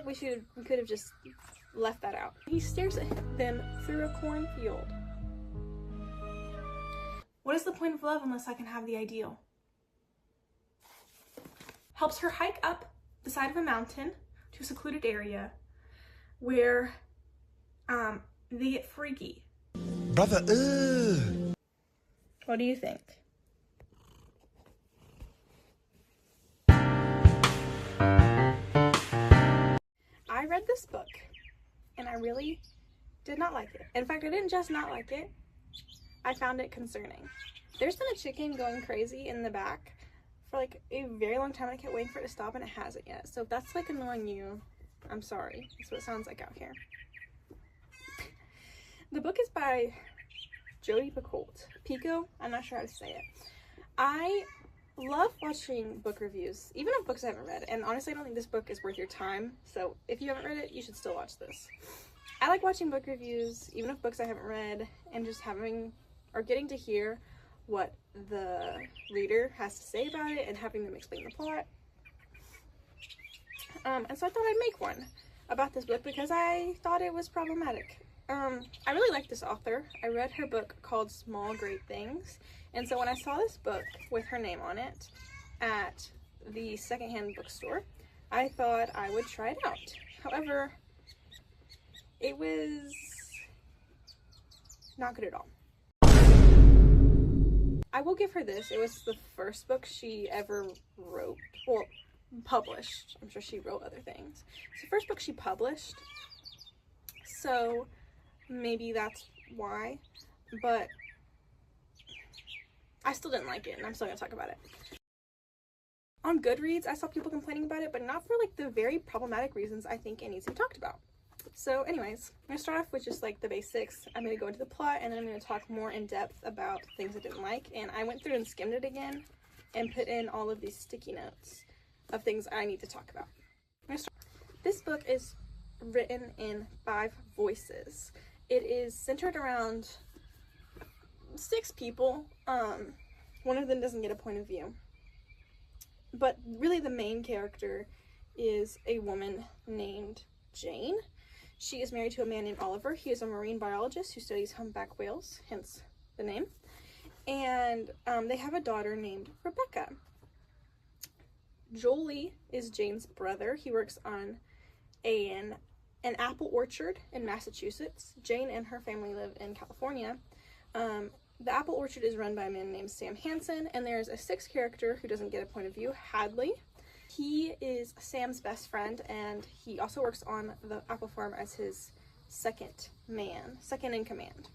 like we could have just left that out. He stares at them through a cornfield. What is the point of love unless I can have the ideal? Helps her hike up the side of a mountain to a secluded area where they get freaky. Brother, What do you think? I read this book and I really did not like it. In fact, I didn't just not like it, I found it concerning. There's been a chicken going crazy in the back for like a very long time. I kept waiting for it to stop and it hasn't yet. So if that's like annoying you, I'm sorry. That's what it sounds like out here. The book is by Jodi Picoult. I'm not sure how to say it. I love watching book reviews, even of books I haven't read. And honestly, I don't think this book is worth your time. So if you haven't read it, you should still watch this. I like watching book reviews, even of books I haven't read, and just having or getting to hear what the reader has to say about it and having them explain the plot. And so I thought I'd make one about this book because I thought it was problematic. I really like this author. I read her book called Small Great Things, and so when I saw this book with her name on it at the secondhand bookstore, I thought I would try it out. However, it was not good at all. I will give her this. It was the first book she ever wrote, or published. I'm sure she wrote other things. It's the first book she published, so maybe that's why, but I still didn't like it, and I'm still gonna talk about it. On Goodreads, I saw people complaining about it, but not for like the very problematic reasons I think it needs to be talked about. So anyways, I'm gonna start off with just like the basics. I'm gonna go into the plot, and then I'm gonna talk more in depth about things I didn't like. And I went through and skimmed it again and put in all of these sticky notes of things I need to talk about. This book is written in 5 voices. It is centered around 6 people. One of them doesn't get a point of view, but really the main character is a woman named Jane. She is married to a man named Oliver. He is a marine biologist who studies humpback whales, hence the name. And they have a daughter named Rebecca. Jolie is Jane's brother. He works on an apple orchard in Massachusetts. Jane and her family live in California. The apple orchard is run by a man named Sam Hansen, and there's a 6th character who doesn't get a point of view, Hadley. He is Sam's best friend, and he also works on the apple farm as his second in command.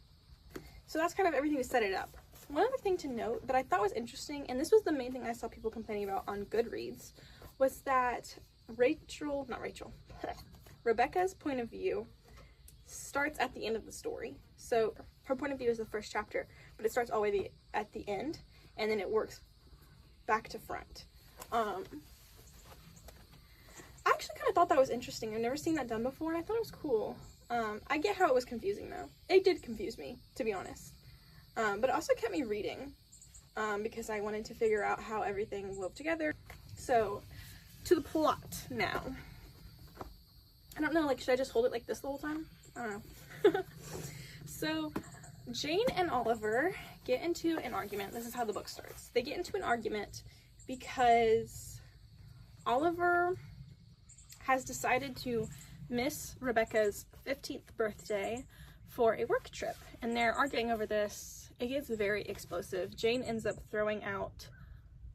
So that's kind of everything to set it up. One other thing to note that I thought was interesting, and this was the main thing I saw people complaining about on Goodreads, was that Rebecca's point of view starts at the end of the story. So her point of view is the first chapter, but it starts all the way at the end, and then it works back to front. I actually kind of thought that was interesting. I've never seen that done before, and I thought it was cool. I get how it was confusing, though. It did confuse me, to be honest. But it also kept me reading, because I wanted to figure out how everything wove together. So, to the plot now. I don't know, like, should I just hold it like this the whole time? I don't know. So, Jane and Oliver get into an argument. This is how the book starts. They get into an argument because Oliver has decided to miss Rebecca's 15th birthday for a work trip, and they're arguing over this. It gets very explosive. Jane ends up throwing out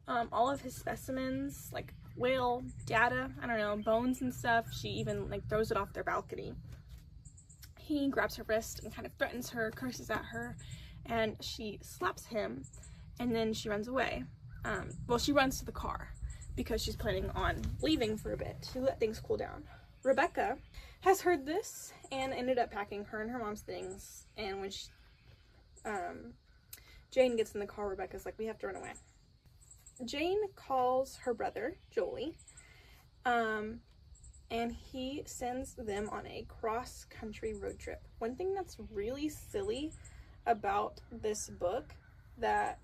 all of his specimens, like whale data, I don't know, bones and stuff. She even like throws it off their balcony. He grabs her wrist and kind of threatens her, curses at her, and she slaps him, and then she runs away. Well, she runs to the car because she's planning on leaving for a bit to let things cool down. Rebecca has heard this and ended up packing her and her mom's things, and when Jane gets in the car, Rebecca's like, we have to run away. Jane calls her brother, Jolie, and he sends them on a cross-country road trip. One thing that's really silly about this book that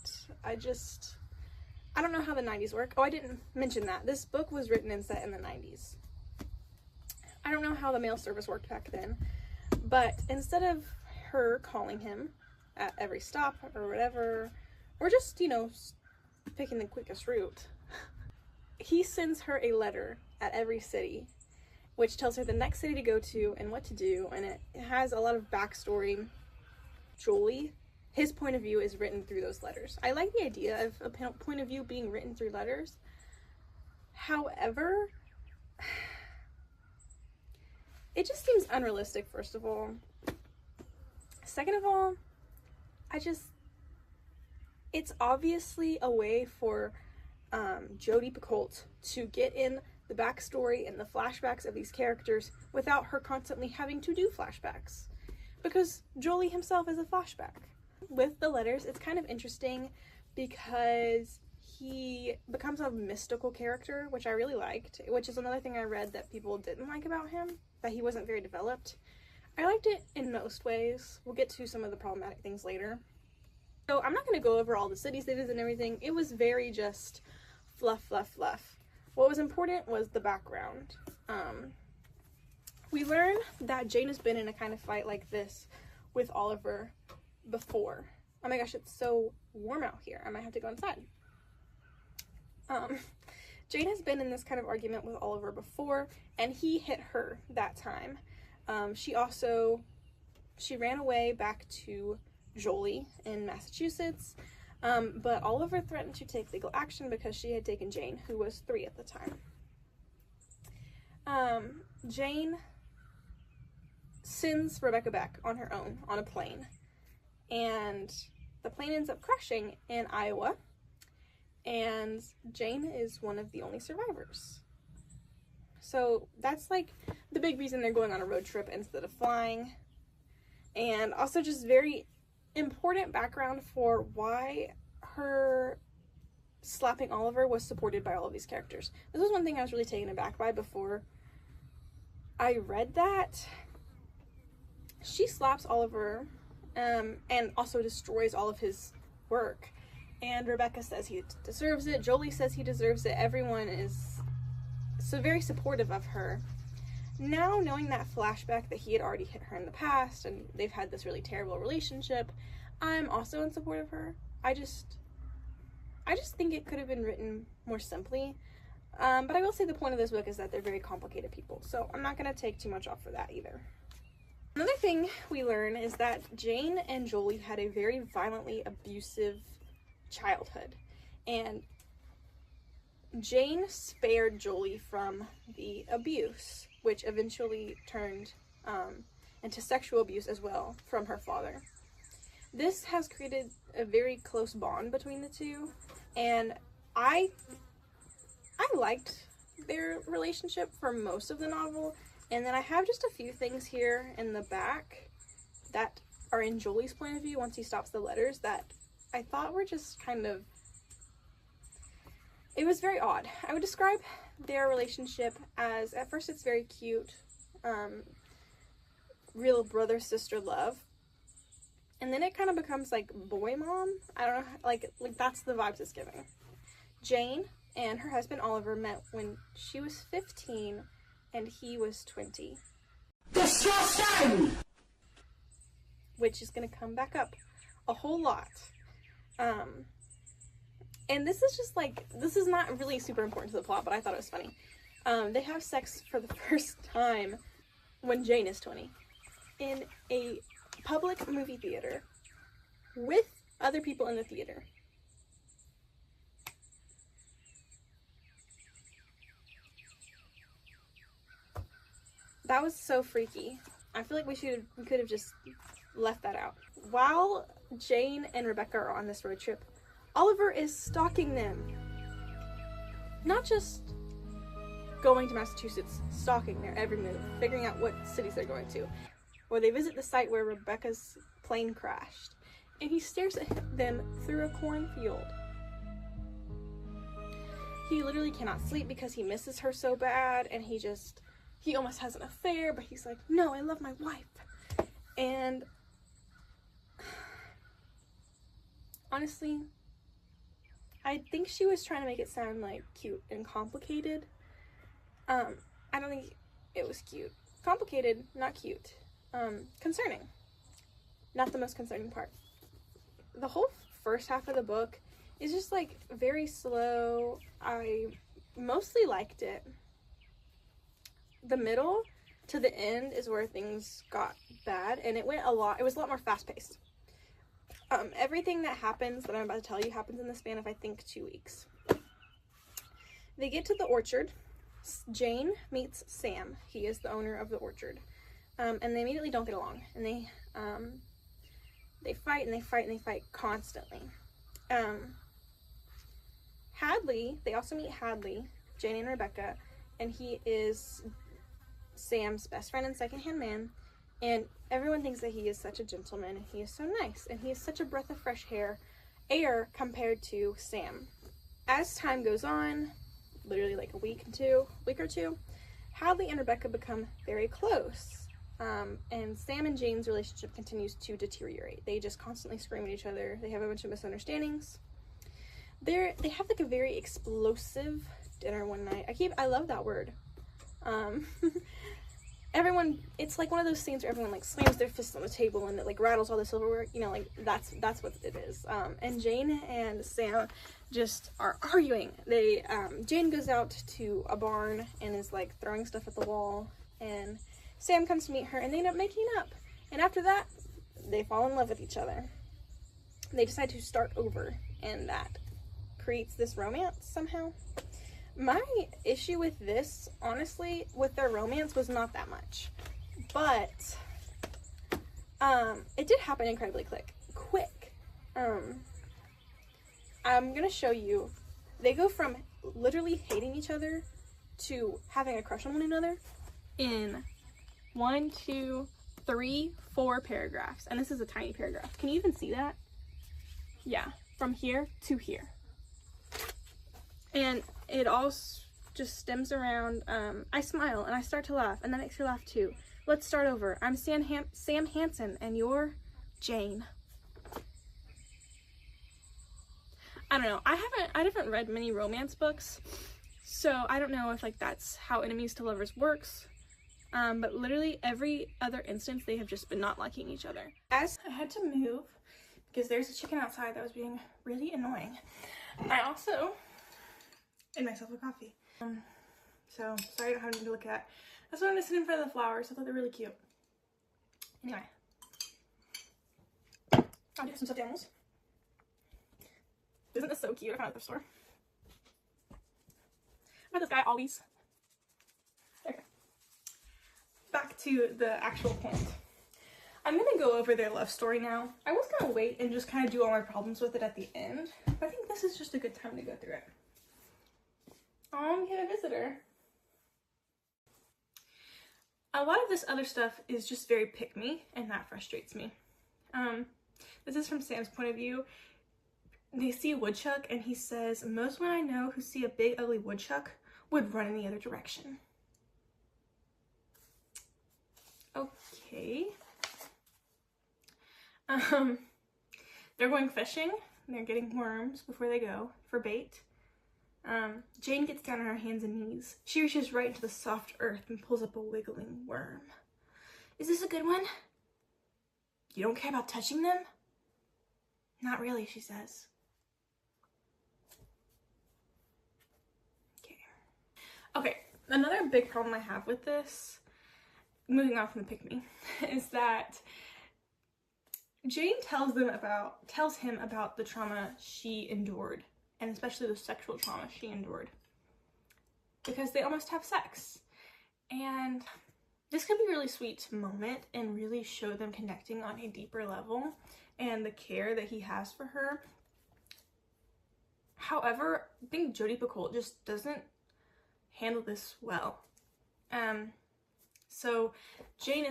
I don't know how the 90s work. Oh, I didn't mention that. This book was written and set in the 90s. I don't know how the mail service worked back then, but instead of her calling him at every stop or whatever, or just, you know, picking the quickest route, he sends her a letter at every city, which tells her the next city to go to and what to do, and it has a lot of backstory. Jolie, his point of view is written through those letters. I like the idea of a point of view being written through letters. However, it just seems unrealistic, first of all. Second of all, it's obviously a way for Jodi Picoult to get in the backstory and the flashbacks of these characters without her constantly having to do flashbacks. Because Jolie himself is a flashback. With the letters, it's kind of interesting because he becomes a mystical character, which I really liked, which is another thing I read that people didn't like about him, that he wasn't very developed. I liked it in most ways. We'll get to some of the problematic things later. So I'm not going to go over all the cities they visit and everything. It was very just fluff, fluff, fluff. What was important was the background. We learn that Jane has been in a kind of fight like this with Oliver before. Oh my gosh, it's so warm out here. I might have to go inside. Jane has been in this kind of argument with Oliver before, and he hit her that time. She ran away back to Jolie in Massachusetts, but Oliver threatened to take legal action because she had taken Jane, who was 3 at the time. Jane sends Rebecca back on her own on a plane, and the plane ends up crashing in Iowa, and Jane is one of the only survivors. So that's like the big reason they're going on a road trip instead of flying, and also just very important background for why her slapping Oliver was supported by all of these characters. This was one thing I was really taken aback by before I read that. She slaps Oliver and also destroys all of his work, and Rebecca says he deserves it. Jolie says he deserves it. Everyone is so very supportive of her. Now, knowing that flashback that he had already hit her in the past and they've had this really terrible relationship, I'm also in support of her. I just think it could have been written more simply. But I will say the point of this book is that they're very complicated people, so I'm not going to take too much off for that either. Another thing we learn is that Jane and Jolie had a very violently abusive childhood, and Jane spared Jolie from the abuse, which eventually turned into sexual abuse as well from her father. This has created a very close bond between the two, and I liked their relationship for most of the novel. And then I have just a few things here in the back that are in Jolie's point of view once he stops the letters that I thought were just kind of, it was very odd. I would describe their relationship as, at first it's very cute, real brother-sister love. And then it kind of becomes like boy mom. I don't know, like that's the vibes it's giving. Jane and her husband Oliver met when she was 15 and he was 20. Disgusting! Which is going to come back up a whole lot. And this is just like, this is not really super important to the plot, but I thought it was funny. They have sex for the first time when Jane is 20 in a public movie theater with other people in the theater. That was so freaky. I feel like we could have just left that out. While Jane and Rebecca are on this road trip, Oliver is stalking them. Not just going to Massachusetts, stalking their every move, figuring out what cities they're going to. Or they visit the site where Rebecca's plane crashed, and he stares at them through a cornfield. He literally cannot sleep because he misses her so bad, and he almost has an affair, but he's like, no, I love my wife. And honestly, I think she was trying to make it sound like cute and complicated. I don't think It was cute. Complicated, not cute. Concerning. Not the most concerning part. The whole first half of the book is just like very slow. I mostly liked it. The middle to the end is where things got bad, and it was a lot more fast-paced. Everything that happens that I'm about to tell you happens in the span of, I think, 2 weeks. They get to the orchard. Jane meets Sam. He is the owner of the orchard. And they immediately don't get along, and they fight and they fight and they fight constantly. Hadley, they also meet Hadley, Jane and Rebecca, and he is Sam's best friend and second-hand man, and everyone thinks that he is such a gentleman, and he is so nice, and he is such a breath of fresh air compared to Sam. As time goes on, literally like a week or two, Hadley and Rebecca become very close. And Sam and Jane's relationship continues to deteriorate. They just constantly scream at each other. They have a bunch of misunderstandings. They have like a very explosive dinner one night. I love that word. Everyone, it's like one of those scenes where everyone like slams their fists on the table and it like rattles all the silverware, you know, like that's what it is. And Jane and Sam just are arguing. Jane goes out to a barn and is like throwing stuff at the wall, and Sam comes to meet her, and they end up making up. And after that, they fall in love with each other. They decide to start over, and that creates this romance somehow. My issue with this, honestly, with their romance was not that much. But, it did happen incredibly quick. I'm gonna show you. They go from literally hating each other to having a crush on one another in 1, 2, 3, 4 paragraphs. And this is a tiny paragraph. Can you even see that? Yeah, from here to here. And it all just stems around, I smile and I start to laugh, and that makes her laugh too. Let's start over. I'm Sam Hansen, and you're Jane. I don't know. I haven't read many romance books, so I don't know if like that's how enemies to lovers works. But literally every other instance, they have just been not liking each other. As I had to move because there's a chicken outside that was being really annoying. I also made myself a coffee. So sorry I don't have anything to look at. I just wanted to sit in front of the flowers. I thought they're really cute. Anyway, I'll do some stuffed animals. Isn't this so cute? I found it at the store. I got this guy always. Okay. Back to the actual point. I'm gonna go over their love story now. I was gonna wait and just kind of do all my problems with it at the end, but I think this is just a good time to go through it. We had a visitor. A lot of this other stuff is just very pick-me, and that frustrates me. This is from Sam's point of view. They see a woodchuck, and he says, most men I know who see a big ugly woodchuck would run in the other direction. Okay. They're going fishing. They're getting worms before they go for bait. Jane gets down on her hands and knees. She reaches right into the soft earth and pulls up a wiggling worm. Is this a good one? You don't care about touching them? Not really, she says. Okay, another big problem I have with this, moving on from the pick-me, is that Jane tells him about the trauma she endured, and especially the sexual trauma she endured, because they almost have sex. And this could be a really sweet moment and really show them connecting on a deeper level and the care that he has for her. However, I think Jodi Picoult just doesn't handle this well. So Jane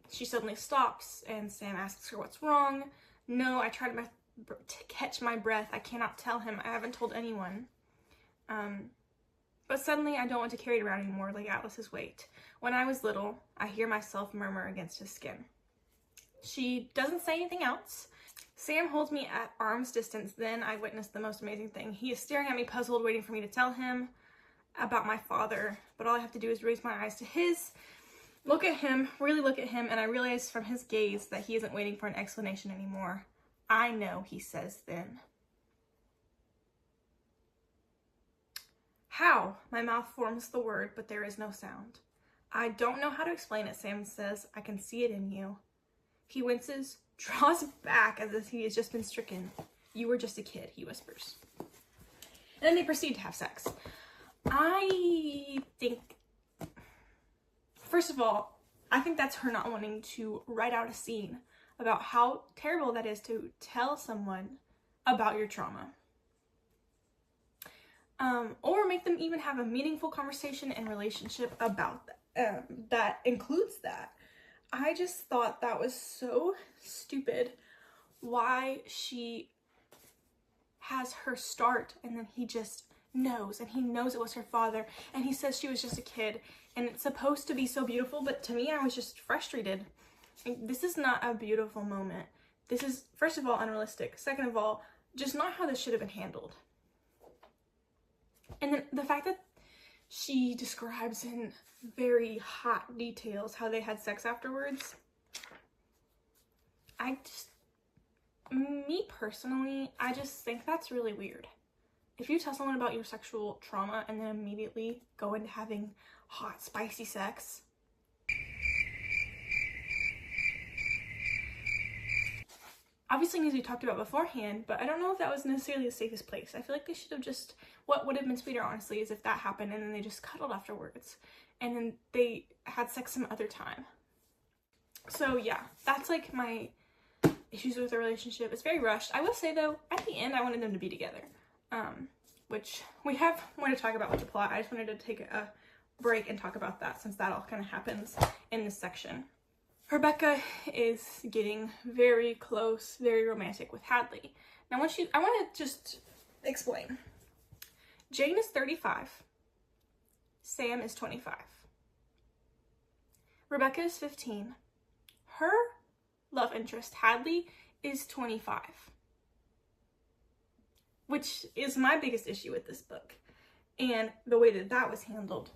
she suddenly stops, and Sam asks her what's wrong. No, I tried to catch my breath. I cannot tell him. I haven't told anyone. But suddenly I don't want to carry it around anymore like Alice's weight. When I was little, I hear myself murmur against his skin. She doesn't say anything else. Sam holds me at arm's distance. Then I witness the most amazing thing. He is staring at me puzzled, waiting for me to tell him. about my father, but all I have to do is raise my eyes to his, look at him, really look at him, and I realize from his gaze that he isn't waiting for an explanation anymore. I know, he says then. How? My mouth forms the word, but there is no sound. I don't know how to explain it, Sam says. I can see it in you. He winces, draws back as if he has just been stricken. You were just a kid, he whispers. And then they proceed to have sex. I think, first of all, I think that's her not wanting to write out a scene about how terrible that is to tell someone about your trauma. Or make them even have a meaningful conversation and relationship about that. That includes that. I just thought that was so stupid. Why she has her start and then he just knows, and he knows it was her father, and he says she was just a kid, and it's supposed to be so beautiful, but to me I was just frustrated. This is not a beautiful moment. This is, first of all, unrealistic. Second of all, just not how this should have been handled. And then the fact that she describes in very hot details how they had sex afterwards, me personally, I just think that's really weird. If you tell someone about your sexual trauma and then immediately go into having hot, spicy sex, obviously needs to be talked about beforehand, but I don't know if that was necessarily the safest place. I feel like they should have just, what would have been sweeter, honestly, is if that happened and then they just cuddled afterwards and then they had sex some other time. So yeah, that's like my issues with the relationship. It's very rushed. I will say though, at the end I wanted them to be together, which we have more to talk about with the plot. I just wanted to take a break and talk about that since that all kind of happens in this section. Rebecca is getting very close, very romantic with Hadley. Now I want to just explain. Jane is 35. Sam is 25. Rebecca is 15. Her love interest, Hadley, is 25. Which is my biggest issue with this book. And the way that that was handled.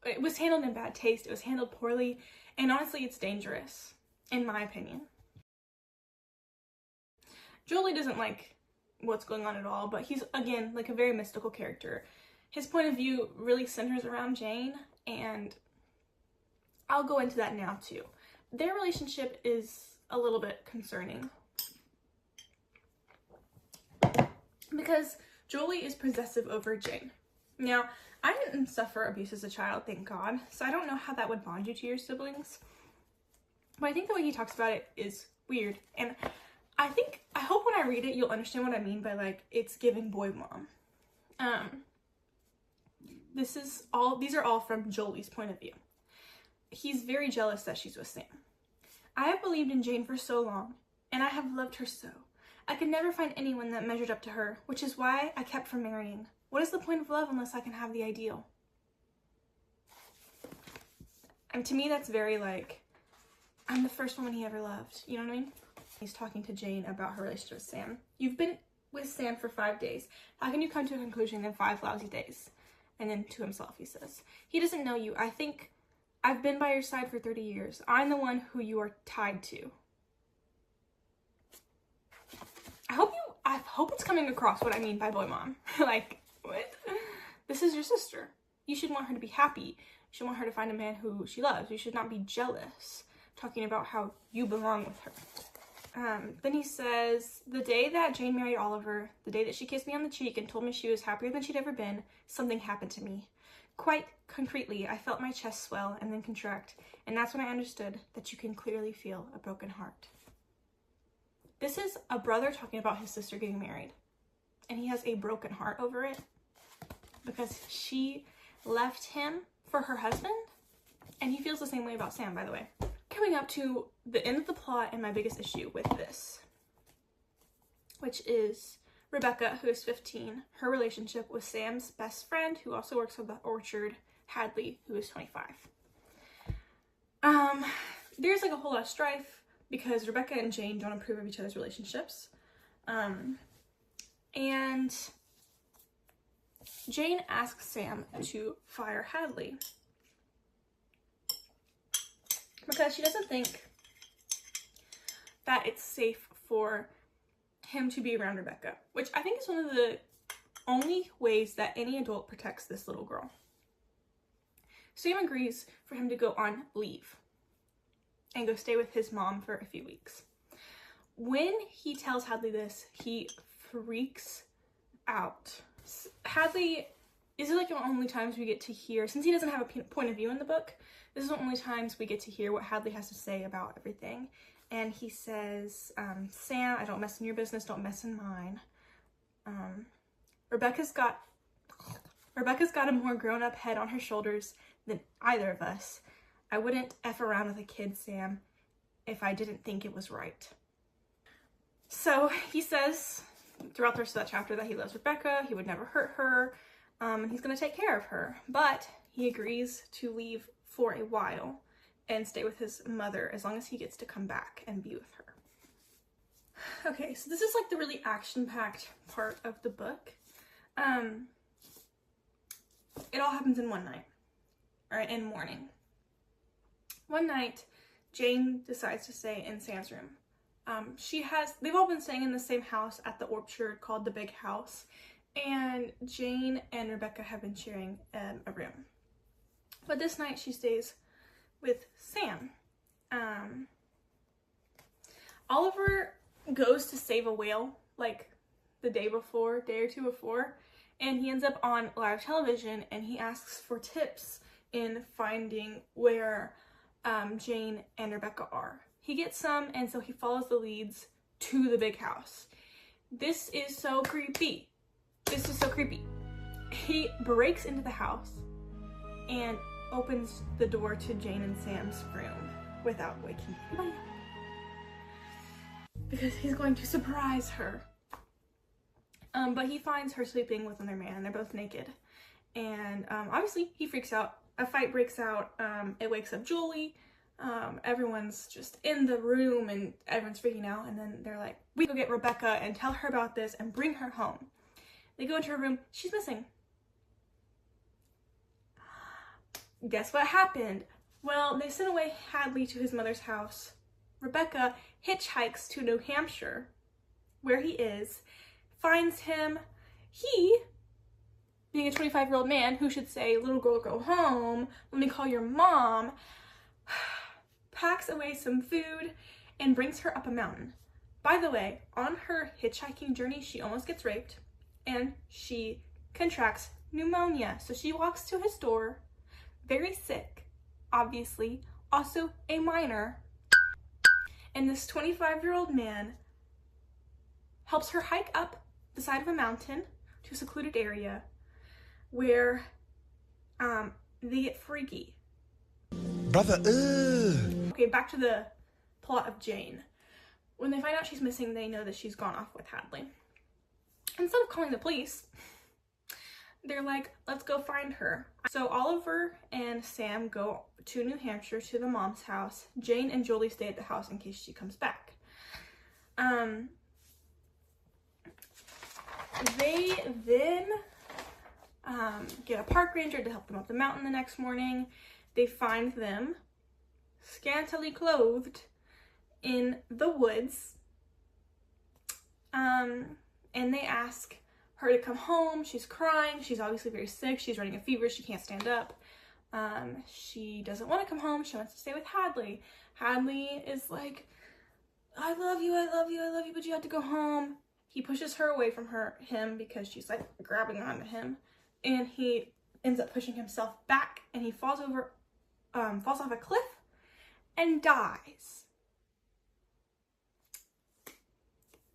It was handled in bad taste. It was handled poorly. And honestly, it's dangerous, in my opinion. Jolie doesn't like what's going on at all, but he's, again, like a very mystical character. His point of view really centers around Jane, and I'll go into that now too. Their relationship is a little bit concerning. Because Jolie is possessive over Jane. Now, I didn't suffer abuse as a child, thank God, so I don't know how that would bond you to your siblings. But I think the way he talks about it is weird, and I hope when I read it, you'll understand what I mean by, like, it's giving boy mom. These are all from Jolie's point of view. He's very jealous that she's with Sam. I have believed in Jane for so long, and I have loved her so. I could never find anyone that measured up to her, which is why I kept from marrying. What is the point of love unless I can have the ideal? And to me, that's very like, I'm the first woman he ever loved. You know what I mean? He's talking to Jane about her relationship with Sam. You've been with Sam for 5 days. How can you come to a conclusion in 5 lousy days? And then to himself, he says, he doesn't know you. I think I've been by your side for 30 years. I'm the one who you are tied to. I hope it's coming across what I mean by boy mom. Like, what? This is your sister. You should want her to be happy. You should want her to find a man who she loves. You should not be jealous. Talking about how you belong with her. Then he says, the day that Jane married Oliver, the day that she kissed me on the cheek and told me she was happier than she'd ever been, something happened to me. Quite concretely, I felt my chest swell and then contract, and that's when I understood that you can clearly feel a broken heart. This is a brother talking about his sister getting married, and he has a broken heart over it because she left him for her husband, and he feels the same way about Sam, by the way. Coming up to the end of the plot and my biggest issue with this, which is Rebecca, who is 15, her relationship with Sam's best friend, who also works at the orchard, Hadley, who is 25. There's like a whole lot of strife because Rebecca and Jane don't approve of each other's relationships. And Jane asks Sam to fire Hadley because she doesn't think that it's safe for him to be around Rebecca, which I think is one of the only ways that any adult protects this little girl. Sam agrees for him to go on leave and go stay with his mom for a few weeks. When he tells Hadley this, he freaks out. Hadley, this is like the only times we get to hear, since he doesn't have a point of view in the book, this is the only times we get to hear what Hadley has to say about everything. And he says, Sam, I don't mess in your business, don't mess in mine. Rebecca's got a more grown-up head on her shoulders than either of us. I wouldn't F around with a kid, Sam, if I didn't think it was right. So he says throughout the rest of that chapter that he loves Rebecca, he would never hurt her, and he's going to take care of her. But he agrees to leave for a while and stay with his mother as long as he gets to come back and be with her. Okay, so this is like the really action-packed part of the book. It all happens in one night, or in morning. One night, Jane decides to stay in Sam's room. They've all been staying in the same house at the orchard called the Big House, and Jane and Rebecca have been sharing a room. But this night she stays with Sam. Oliver goes to save a whale like the day or two before, and he ends up on live television and he asks for tips in finding where Jane and Rebecca are. He gets some, and so he follows the leads to the Big House. This is so creepy. He breaks into the house and opens the door to Jane and Sam's room without waking anybody up, because he's going to surprise her. But he finds her sleeping with another man, and they're both naked. And obviously he freaks out. A fight breaks out. It wakes up Julie. Everyone's just in the room and everyone's freaking out, and then they're like, we go get Rebecca and tell her about this and bring her home. They go into her room. She's missing. Guess what happened? Well, they sent away Hadley to his mother's house. Rebecca hitchhikes to New Hampshire, where he is, finds him. He, being a 25-year-old man who should say, little girl, go home, let me call your mom, packs away some food and brings her up a mountain. By the way, on her hitchhiking journey, she almost gets raped and she contracts pneumonia. So she walks to his door, very sick, obviously, also a minor. And this 25-year-old man helps her hike up the side of a mountain to a secluded area where they get freaky. Brother, Okay, back to the plot of Jane. When they find out she's missing, they know that she's gone off with Hadley. Instead of calling the police, they're like, let's go find her. So Oliver and Sam go to New Hampshire to the mom's house. Jane and Jolie stay at the house in case she comes back. They then get a park ranger to help them up the mountain the next morning. They find them scantily clothed in the woods, and they ask her to come home. She's crying. She's obviously very sick. She's running a fever. She can't stand up. She doesn't want to come home. She wants to stay with Hadley. Hadley is like, I love you, but you have to go home. He pushes her away from him because she's like grabbing onto him, and he ends up pushing himself back, and he falls off a cliff and dies.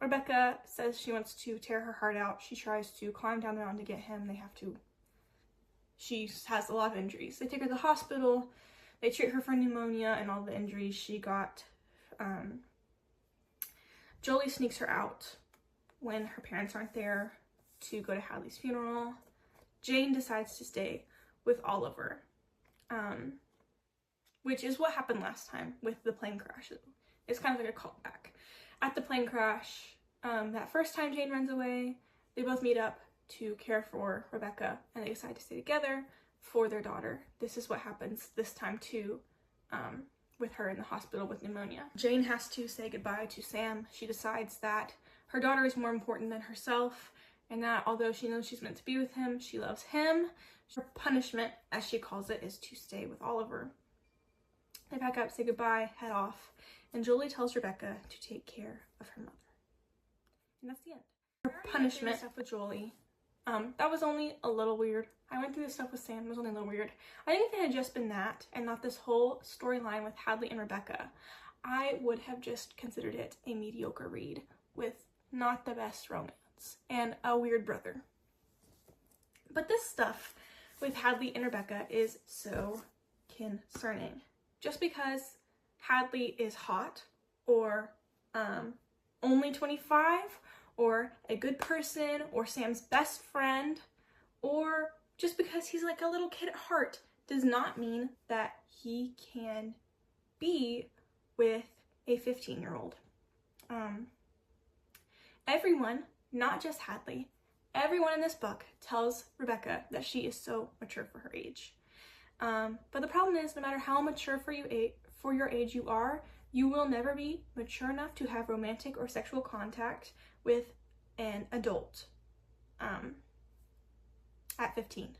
Rebecca says she wants to tear her heart out. She tries to climb down the mountain to get him. She has a lot of injuries. They take her to the hospital. They treat her for pneumonia and all the injuries she got. Jolie sneaks her out when her parents aren't there to go to Hadley's funeral. Jane decides to stay with Oliver, which is what happened last time with the plane crash. It's kind of like a callback. At the plane crash, that first time Jane runs away, they both meet up to care for Rebecca, and they decide to stay together for their daughter. This is what happens this time too, with her in the hospital with pneumonia. Jane has to say goodbye to Sam. She decides that her daughter is more important than herself, and that although she knows she's meant to be with him, she loves him. Her punishment, as she calls it, is to stay with Oliver. They pack up, say goodbye, head off, and Jolie tells Rebecca to take care of her mother. And that's the end. Her punishment stuff with Jolie, that was only a little weird. I went through the stuff with Sam, it was only a little weird. I think if it had just been that, and not this whole storyline with Hadley and Rebecca, I would have just considered it a mediocre read with not the best romance and a weird brother. But this stuff with Hadley and Rebecca is so concerning. Just because Hadley is hot, or only 25, or a good person, or Sam's best friend, or just because he's like a little kid at heart, does not mean that he can be with a 15-year-old. Everyone, not just Hadley, everyone in this book tells Rebecca that she is so mature for her age. But the problem is, no matter how mature for your age you are, you will never be mature enough to have romantic or sexual contact with an adult at 15.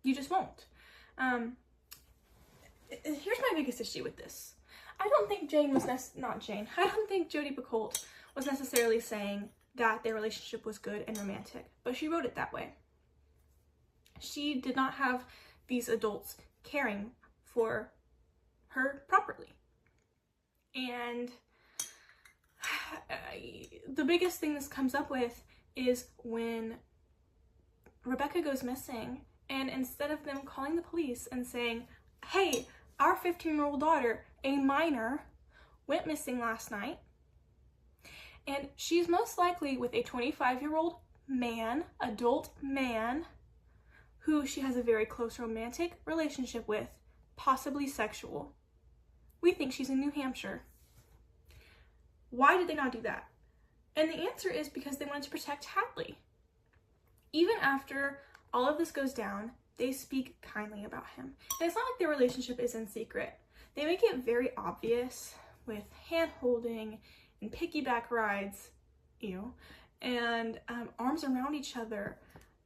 You just won't. Here's my biggest issue with this. I don't think I don't think Jodi Picoult was necessarily saying that their relationship was good and romantic, but she wrote it that way. She did not have these adults caring for her properly. And the biggest thing this comes up with is when Rebecca goes missing, and instead of them calling the police and saying, hey, our 15-year-old daughter, a minor, went missing last night, and she's most likely with a 25-year-old man, adult man, who she has a very close romantic relationship with, possibly sexual. We think she's in New Hampshire. Why did they not do that? And the answer is because they wanted to protect Hadley. Even after all of this goes down, they speak kindly about him. And it's not like their relationship is in secret. They make it very obvious with hand-holding and piggyback rides, and arms around each other,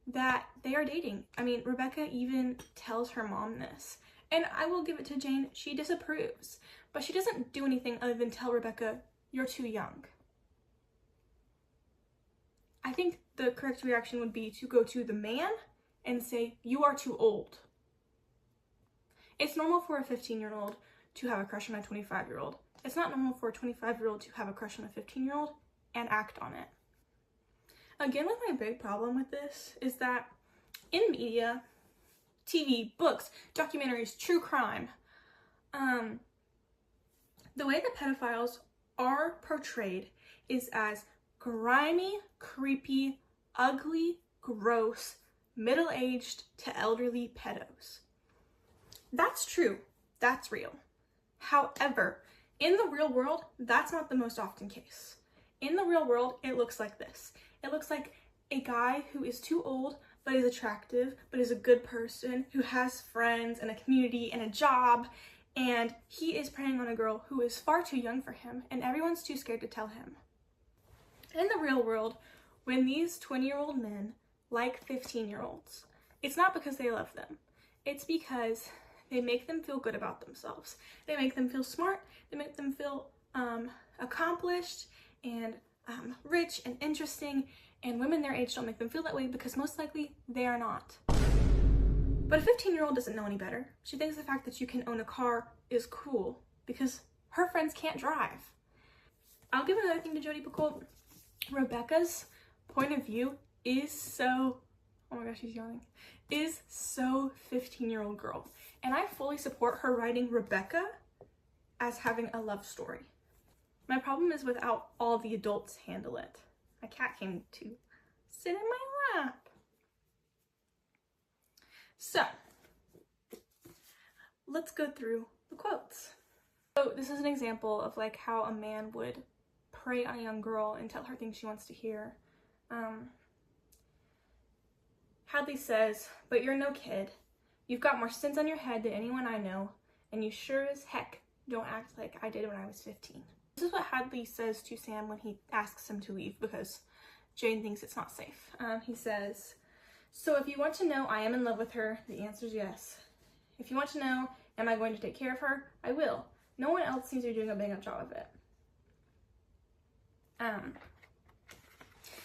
that they are dating. I mean, Rebecca even tells her mom this. And I will give it to Jane, she disapproves. But she doesn't do anything other than tell Rebecca, you're too young. I think the correct reaction would be to go to the man and say, you are too old. It's normal for a 15-year-old to have a crush on a 25-year-old. It's not normal for a 25-year-old to have a crush on a 15-year-old and act on it. Again, with my big problem with this is that in media, TV, books, documentaries, true crime, the way that pedophiles are portrayed is as grimy, creepy, ugly, gross, middle-aged to elderly pedos. That's true. That's real. However, in the real world, that's not the most often case. In the real world, it looks like this. It looks like a guy who is too old, but is attractive, but is a good person, who has friends and a community and a job, and he is preying on a girl who is far too young for him, and everyone's too scared to tell him. In the real world, when these 20-year-old men like 15-year-olds, it's not because they love them. It's because they make them feel good about themselves. They make them feel smart. They make them feel accomplished and rich and interesting, and women their age don't make them feel that way because most likely they are not. But a 15-year-old doesn't know any better. She thinks the fact that you can own a car is cool because her friends can't drive. I'll give another thing to Jodi Picoult. Rebecca's point of view is so, oh my gosh, she's yawning, is so 15-year-old girl. And I fully support her writing Rebecca as having a love story. My problem is with how all the adults handle it. My cat came to sit in my lap. So, let's go through the quotes. So this is an example of like how a man would prey on a young girl and tell her things she wants to hear. Hadley says, "But you're no kid. You've got more sins on your head than anyone I know, and you sure as heck don't act like I did when I was 15. This is what Hadley says to Sam when he asks him to leave because Jane thinks it's not safe. He says, "So if you want to know I am in love with her, the answer is yes. If you want to know, am I going to take care of her? I will. No one else seems to be doing a bang-up job of it."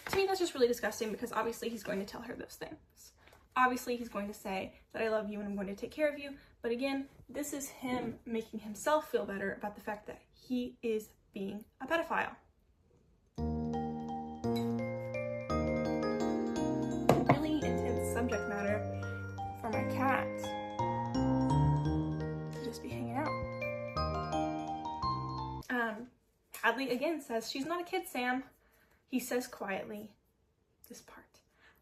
To me, that's just really disgusting because obviously he's going to tell her those things. Obviously, he's going to say that I love you and I'm going to take care of you. But again, this is him making himself feel better about the fact that he is being a pedophile. Really intense subject matter for my cat to just be hanging out. Hadley again says, "She's not a kid, Sam." He says quietly, this part,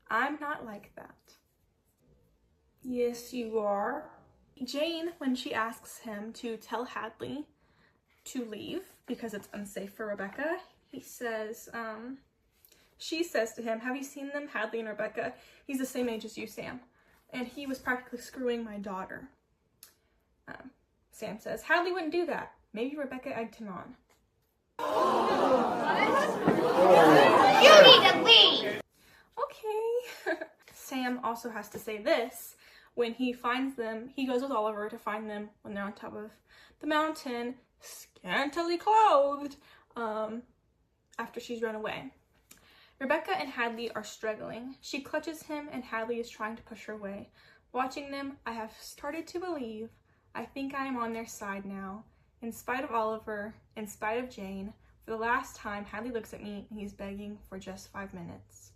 "I'm not like that." "Yes, you are." Jane, when she asks him to tell Hadley to leave because it's unsafe for Rebecca, he says, she says to him, "Have you seen them, Hadley and Rebecca? He's the same age as you, Sam. And he was practically screwing my daughter." Sam says, "Hadley wouldn't do that. Maybe Rebecca egged him on." You need to leave! Okay. Sam also has to say this when he finds them. He goes with Oliver to find them when they're on top of the mountain, scantily clothed, after she's run away. Rebecca and Hadley are struggling. She clutches him and Hadley is trying to push her away. Watching them, I have started to believe. I think I am on their side now. In spite of Oliver, in spite of Jane, for the last time, Hadley looks at me and he's begging for just 5 minutes.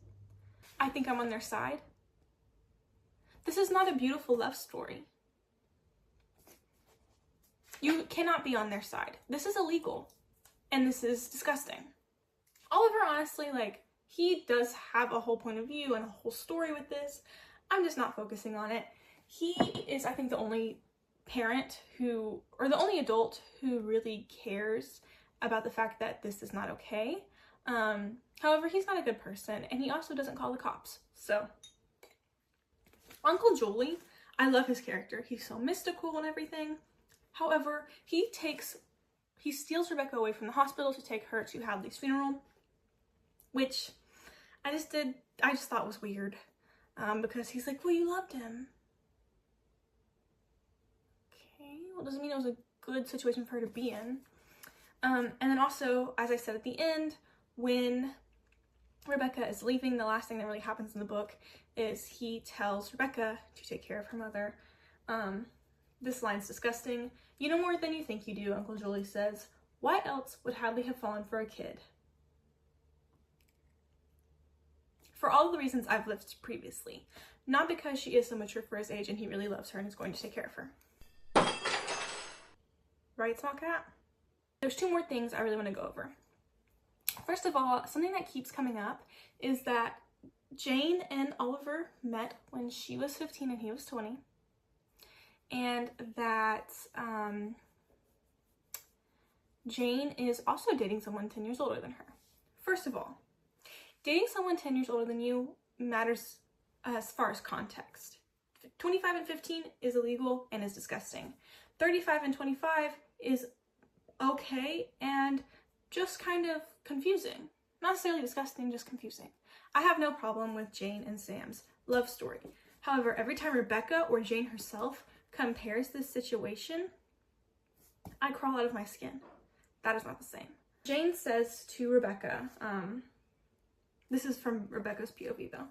I think I'm on their side. This is not a beautiful love story. You cannot be on their side. This is illegal. And this is disgusting. Oliver, honestly, he does have a whole point of view and a whole story with this. I'm just not focusing on it. He is, I think, the only parent or the only adult who really cares about the fact that this is not okay. However, he's not a good person, and he also doesn't call the cops. So, Uncle Jolie, I love his character. He's so mystical and everything. However, he steals Rebecca away from the hospital to take her to Hadley's funeral, which I just thought was weird, because he's like, "Well, you loved him." Well, doesn't mean it was a good situation for her to be in. And then also, as I said at the end, when Rebecca is leaving, the last thing that really happens in the book is he tells Rebecca to take care of her mother. This line's disgusting. "You know more than you think you do," Uncle Jolie says. "Why else would Hadley have fallen for a kid?" For all of the reasons I've listed previously. Not because she is so mature for his age and he really loves her and is going to take care of her. Right, small cat? There's 2 more things I really want to go over. First of all, something that keeps coming up is that Jane and Oliver met when she was 15 and he was 20. And that Jane is also dating someone 10 years older than her. First of all, dating someone 10 years older than you matters as far as context. 25 and 15 is illegal and is disgusting. 35 and 25 is okay and just kind of confusing. Not necessarily disgusting, just confusing. I have no problem with Jane and Sam's love story. However, every time Rebecca or Jane herself compares this situation, I crawl out of my skin. That is not the same. Jane says to Rebecca, this is from Rebecca's POV though,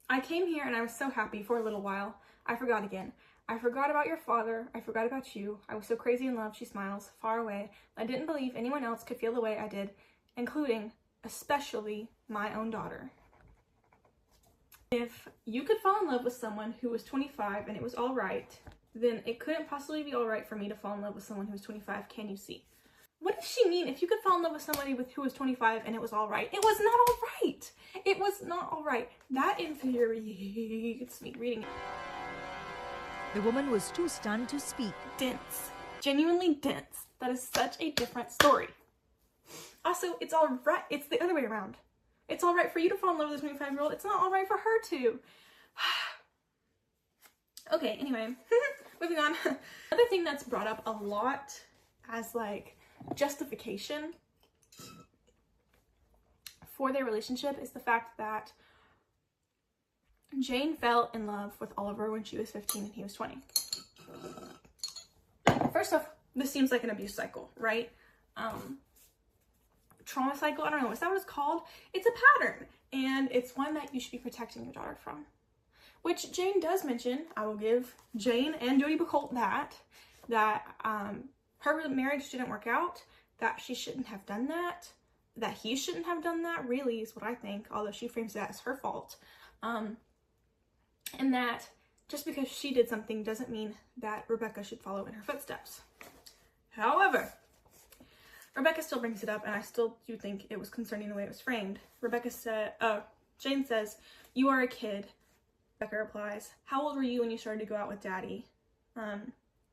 "I came here and I was so happy for a little while. I forgot again. I forgot about your father. I forgot about you. I was so crazy in love," she smiles, "far away. I didn't believe anyone else could feel the way I did, including, especially, my own daughter." If you could fall in love with someone who was 25 and it was all right, then it couldn't possibly be all right for me to fall in love with someone who was 25. Can you see? What does she mean? If you could fall in love with somebody who was 25 and it was all right, it was not all right. It was not all right. That infuriates me reading it. The woman was too stunned to speak. Dense. Genuinely dense. That is such a different story. Also, it's all right. It's the other way around. It's all right for you to fall in love with a 25-year-old. It's not all right for her to. Okay, anyway, moving on. Another thing that's brought up a lot as like justification for their relationship is the fact that Jane fell in love with Oliver when she was 15 and he was 20. First off, this seems like an abuse cycle, right? Trauma cycle, I don't know, is that what it's called? It's a pattern, and it's one that you should be protecting your daughter from. Which Jane does mention. I will give Jane and Jodi Picoult that her marriage didn't work out, that she shouldn't have done that he shouldn't have done that, really, is what I think, although she frames that as her fault. And that just because she did something doesn't mean that Rebecca should follow in her footsteps. However, Rebecca still brings it up, and I still do think it was concerning the way it was framed. Jane says, "You are a kid." Rebecca replies, "How old were you when you started to go out with Daddy?" My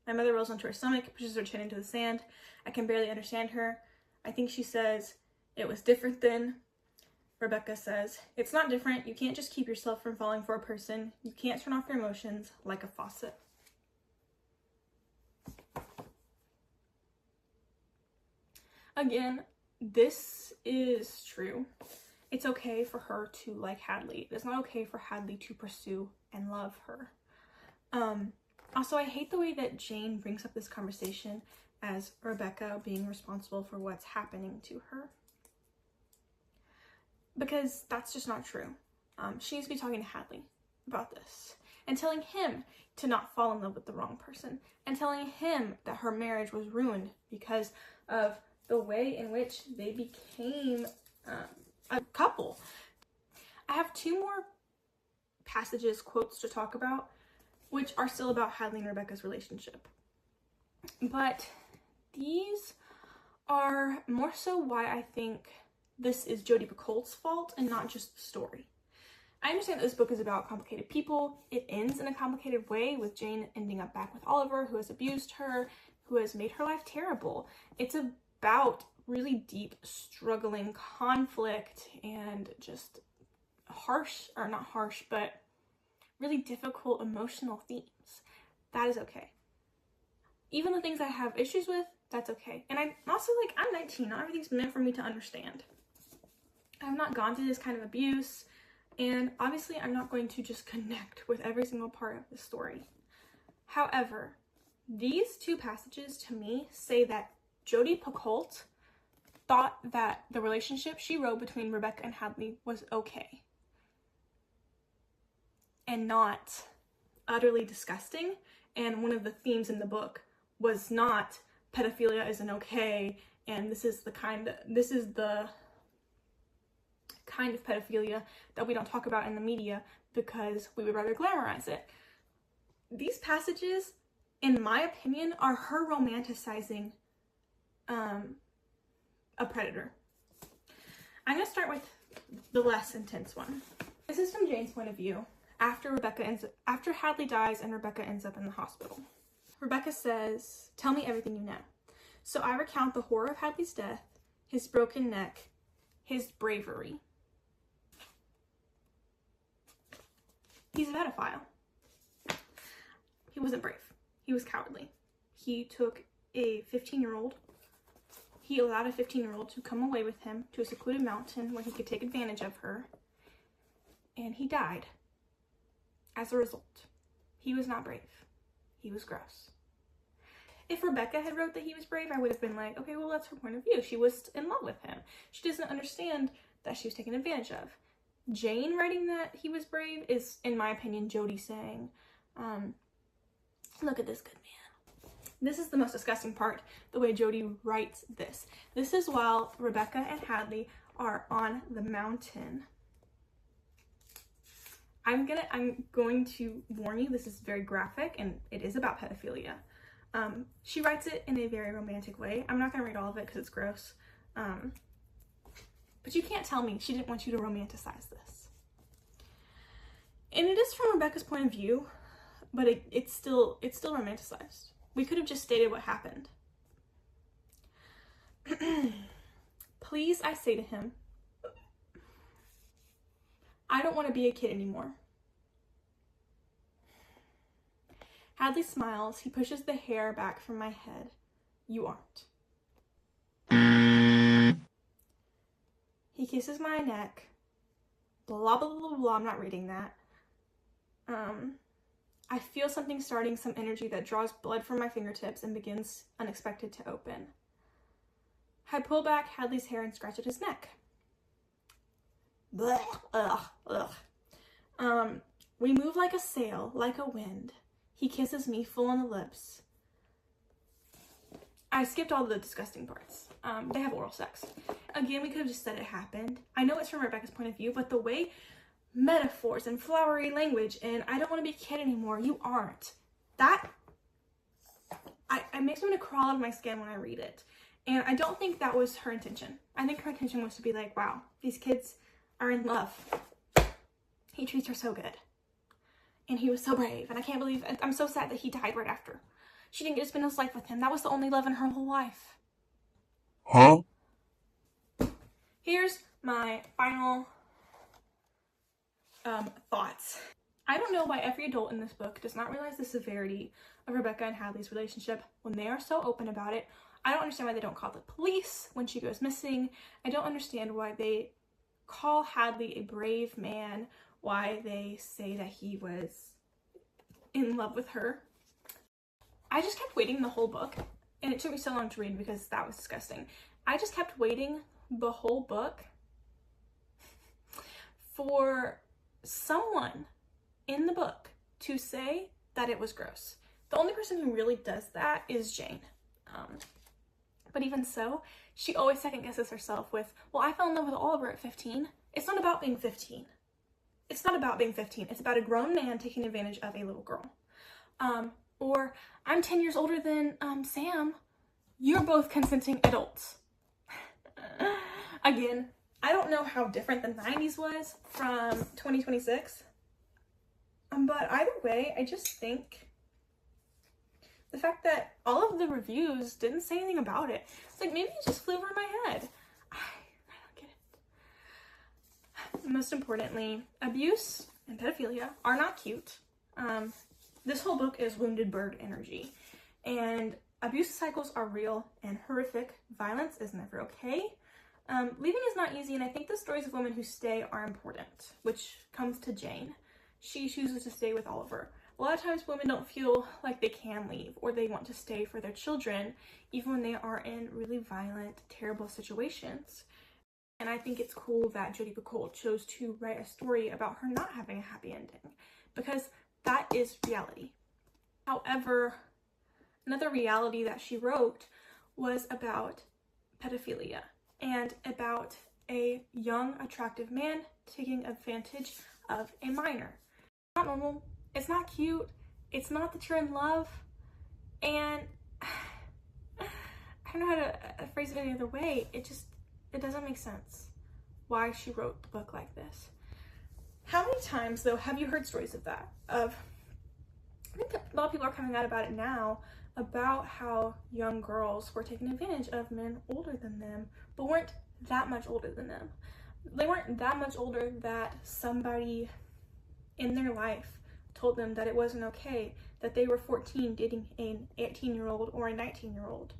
mother rolls onto her stomach, pushes her chin into the sand. I can barely understand her. I think she says, "It was different then." Rebecca says, "It's not different. You can't just keep yourself from falling for a person. You can't turn off your emotions like a faucet." Again, this is true. It's okay for her to like Hadley. It's not okay for Hadley to pursue and love her. Also, I hate the way that Jane brings up this conversation as Rebecca being responsible for what's happening to her. Because that's just not true. She needs to be talking to Hadley about this and telling him to not fall in love with the wrong person and telling him that her marriage was ruined because of the way in which they became a couple. I have two more quotes to talk about, which are still about Hadley and Rebecca's relationship. But these are more so why I think this is Jodi Picoult's fault and not just the story. I understand that this book is about complicated people. It ends in a complicated way, with Jane ending up back with Oliver, who has abused her, who has made her life terrible. It's about really deep, struggling conflict and just but really difficult emotional themes. That is okay. Even the things I have issues with, that's okay. And I'm also like, I'm 19, not everything's meant for me to understand. I've not gone through this kind of abuse, and obviously I'm not going to just connect with every single part of the story. However, these two passages to me say that Jodi Picoult thought that the relationship she wrote between Rebecca and Hadley was okay and not utterly disgusting. And one of the themes in the book was not pedophilia isn't okay, and this is the kind of pedophilia that we don't talk about in the media because we would rather glamorize it. These passages, in my opinion, are her romanticizing a predator. I'm going to start with the less intense one. This is from Jane's point of view after Hadley dies and Rebecca ends up in the hospital. Rebecca says, "Tell me everything you know." So I recount the horror of Hadley's death, his broken neck, his bravery. He's a pedophile. He wasn't brave. He was cowardly. He took a 15-year-old. He allowed a 15-year-old to come away with him to a secluded mountain where he could take advantage of her. And he died as a result. He was not brave. He was gross. If Rebecca had wrote that he was brave, I would have been like, okay, well, that's her point of view. She was in love with him. She doesn't understand that she was taken advantage of. Jane writing that he was brave is, in my opinion, Jodi saying, look at this good man. This is the most disgusting part, the way Jodi writes this. This is while Rebecca and Hadley are on the mountain. I'm going to warn you, this is very graphic and it is about pedophilia. She writes it in a very romantic way. I'm not going to read all of it because it's gross. But you can't tell me she didn't want you to romanticize this. And it is from Rebecca's point of view, but it's still romanticized. We could have just stated what happened. Please, I say to him, I don't want to be a kid anymore. Hadley smiles. He pushes the hair back from my head. You aren't. He kisses my neck. Blah, blah, blah, blah. I'm not reading that. I feel something starting, some energy that draws blood from my fingertips and begins unexpected to open. I pull back Hadley's hair and scratch at his neck. Blech, ugh, ugh. We move like a sail, like a wind. He kisses me full on the lips. I skipped all the disgusting parts. They have oral sex. Again, we could have just said it happened. I know it's from Rebecca's point of view, but the way metaphors and flowery language and I don't want to be a kid anymore, you aren't. That, it makes me want to crawl out of my skin when I read it. And I don't think that was her intention. I think her intention was to be like, wow, these kids are in love. He treats her so good. And he was so brave. And I can't believe, I'm so sad that he died right after. She didn't get to spend his life with him. That was the only love in her whole life. Huh? Here's my final thoughts. I don't know why every adult in this book does not realize the severity of Rebecca and Hadley's relationship when they are so open about it. I don't understand why they don't call the police when she goes missing. I don't understand why they call Hadley a brave man, why they say that he was in love with her. I just kept waiting the whole book, and it took me so long to read because that was disgusting. I just kept waiting the whole book for someone in the book to say that it was gross. The only person who really does that is Jane. But even so, she always second guesses herself with, well, I fell in love with Oliver at 15. It's not about being 15. It's not about being 15. It's about a grown man taking advantage of a little girl. Or I'm 10 years older than Sam. You're both consenting adults. Again, I don't know how different the 90s was from 2026. But either way, I just think the fact that all of the reviews didn't say anything about it. It's like, maybe it just flew over my head. I don't get it. Most importantly, abuse and pedophilia are not cute. This whole book is wounded bird energy. And abuse cycles are real and horrific. Violence is never okay. Leaving is not easy, and I think the stories of women who stay are important, which comes to Jane. She chooses to stay with Oliver. A lot of times women don't feel like they can leave or they want to stay for their children, even when they are in really violent, terrible situations. And I think it's cool that Jodi Picoult chose to write a story about her not having a happy ending, because that is reality. However, another reality that she wrote was about pedophilia and about a young, attractive man taking advantage of a minor. It's not normal. It's not cute. It's not that you're in love. And I don't know how to phrase it any other way. It doesn't make sense why she wrote the book like this. How many times, though, have you heard stories of that? I think a lot of people are coming out about it now, about how young girls were taking advantage of men older than them, but weren't that much older than them. They weren't that much older that somebody in their life told them that it wasn't okay, that they were 14 dating an 18-year-old or a 19-year-old.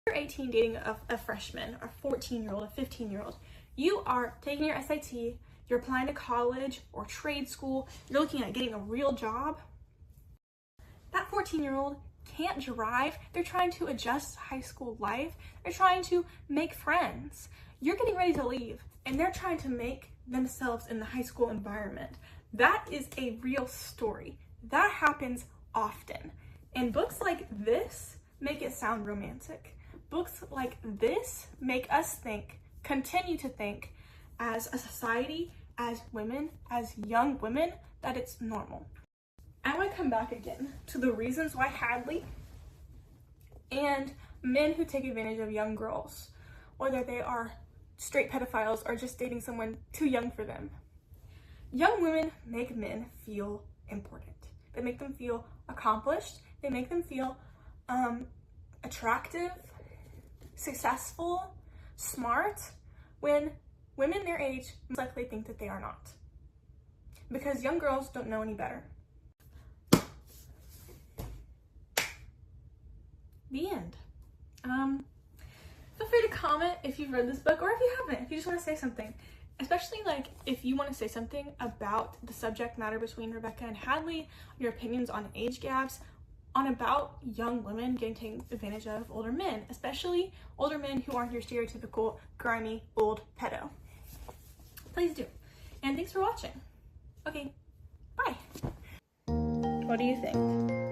You're 18 dating a freshman, a 14-year-old, a 15-year-old. You are taking your SAT, you're applying to college or trade school, you're looking at getting a real job. That 14-year-old can't drive. They're trying to adjust high school life. They're trying to make friends. You're getting ready to leave, and they're trying to make themselves in the high school environment. That is a real story. That happens often. And books like this make it sound romantic. Books like this make us think, continue to think, as a society, as women, as young women, that it's normal. I want to come back again to the reasons why Hadley and men who take advantage of young girls, whether they are straight pedophiles or just dating someone too young for them. Young women make men feel important. They make them feel accomplished. They make them feel attractive, successful, smart, when women their age most likely think that they are not. Because young girls don't know any better. The end. Feel free to comment if you've read this book, or if you haven't, if you just want to say something. Especially like if you want to say something about the subject matter between Rebecca and Hadley, your opinions on age gaps, on about young women getting taken advantage of older men, especially older men who aren't your stereotypical grimy old pedo. Please do. And thanks for watching. Okay, bye. What do you think?